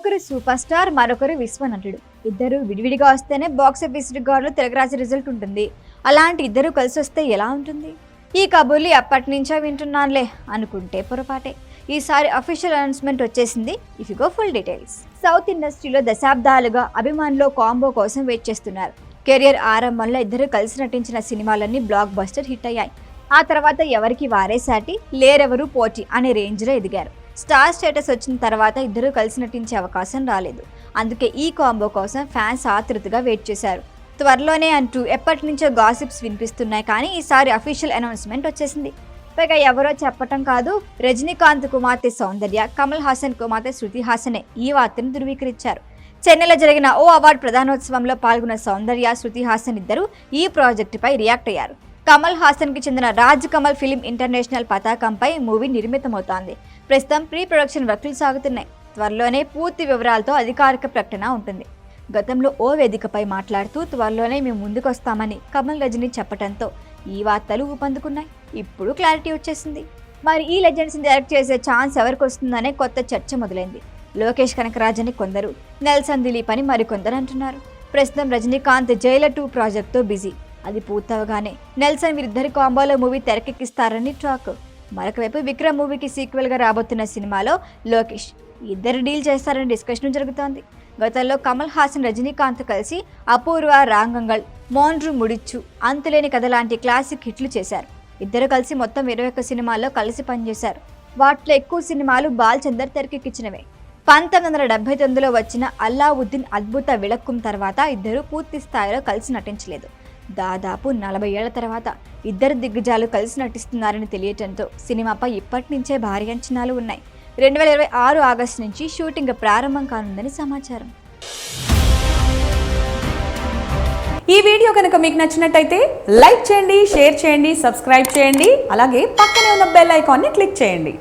ఒకరు super star, మరొకరు విశ్వనటుడు. ఇద్దరు విడివిడిగా వస్తేనే బాక్సాఫీస్ రికార్డులు తిరగరాసే రిజల్ట్ ఉంటుంది. అలాంటి ఇద్దరు కలిసి వస్తే ఎలా ఉంటుంది? ఈ కబుర్లు ఎప్పటి నుంచో వింటున్నానులే అనుకుంటే పొరపాటే. ఈసారి అఫీషియల్ అనౌన్స్మెంట్ వచ్చేసింది. If you go full details. South ఇండస్ట్రీలో దశాబ్దాలుగా అభిమానులు కాంబో కోసం వెయిట్ చేస్తున్నారు. కెరియర్ ఆరంభంలో ఇద్దరు కలిసి నటించిన సినిమాలన్నీ బ్లాక్ బస్టర్ హిట్ అయ్యాయి. ఆ తర్వాత ఎవరికి వారే సాటి, లేరెవరు పోటీ అనే రేంజ్లో ఎదిగారు. స్టార్ స్టేటస్ వచ్చిన తర్వాత ఇద్దరు కలిసి నటించే అవకాశం రాలేదు. అందుకే ఈ కాంబో కోసం ఫ్యాన్స్ ఆతృతగా వెయిట్ చేశారు. త్వరలోనే అంటూ ఎప్పటి నుంచో గాసిప్స్ వినిపిస్తున్నాయి. కానీ ఈసారి అఫీషియల్ అనౌన్స్మెంట్ వచ్చేసింది. పైగా ఎవరో చెప్పటం కాదు, రజనీకాంత్ కుమార్తె సౌందర్య, కమల్ హాసన్ కుమార్తె శృతి హాసనే ఈ వార్తను ధృవీకరించారు. చెన్నైలో జరిగిన ఓ అవార్డు ప్రదానోత్సవంలో పాల్గొన్న సౌందర్య, శృతి హాసన్ ఇద్దరు ఈ ప్రాజెక్టుపై రియాక్ట్ అయ్యారు. కమల్ హాసన్కి చెందిన రాజ్ కమల్ ఫిలిం ఇంటర్నేషనల్ పతాకంపై మూవీ నిర్మితమవుతోంది. ప్రస్తుతం ప్రీ ప్రొడక్షన్ వర్కులు సాగుతున్నాయి. త్వరలోనే పూర్తి వివరాలతో అధికారిక ప్రకటన ఉంటుంది. గతంలో ఓ వేదికపై మాట్లాడుతూ త్వరలోనే మేము ముందుకొస్తామని కమల్ రజనీ చెప్పడంతో ఈ వార్తలు ఊపందుకున్నాయి. ఇప్పుడు క్లారిటీ వచ్చేసింది. మరి ఈ లెజెండ్స్ని డైరెక్ట్ చేసే ఛాన్స్ ఎవరికి వస్తుందనే కొత్త చర్చ మొదలైంది. లోకేష్ కనకరాజ్ అని కొందరు, నెల్సన్ దిలీప్ అని మరికొందరు అంటున్నారు. ప్రస్తుతం రజనీకాంత్ జైలర్ 2 ప్రాజెక్ట్తో బిజీ. అది పూర్తవగానే నెల్సన్ వీరిద్దరి కాంబోలో మూవీ తెరకెక్కిస్తారని టాక్. మరొక వైపు విక్రమ్ మూవీకి సీక్వెల్గా రాబోతున్న సినిమాలో లోకేష్ ఇద్దరు డీల్ చేస్తారని డిస్కషన్ జరుగుతోంది. గతంలో కమల్ హాసన్, రజనీకాంత్ కలిసి అపూర్వ, రాంగంగల్, మోండ్రు ముడిచ్చు, అంతులేని కథ లాంటి క్లాసిక్ హిట్లు చేశారు. ఇద్దరు కలిసి మొత్తం 21 సినిమాల్లో కలిసి పనిచేశారు. వాటిలో ఎక్కువ సినిమాలు బాల్చందర్ తెరకెక్కించినవే. 1979లో వచ్చిన అల్లావుద్దీన్ అద్భుత విళక్కం తర్వాత ఇద్దరు పూర్తి స్థాయిలో కలిసి నటించలేదు. దాదాపు 40 ఏళ్ల తర్వాత ఇద్దరు దిగ్గజాలు కలిసి నటిస్తున్నారని తెలియటంతో సినిమాపై ఇప్పటి నుంచే భారీ అంచనాలు ఉన్నాయి. 2026 ఆగస్టు నుంచి షూటింగ్ ప్రారంభం కానుందని సమాచారం. ఈ వీడియో కనుక మీకు నచ్చినట్టయితే లైక్ చేయండి, షేర్ చేయండి, సబ్స్క్రైబ్ చేయండి. అలాగే పక్కనే ఉన్న బెల్ ఐకాన్ని క్లిక్ చేయండి.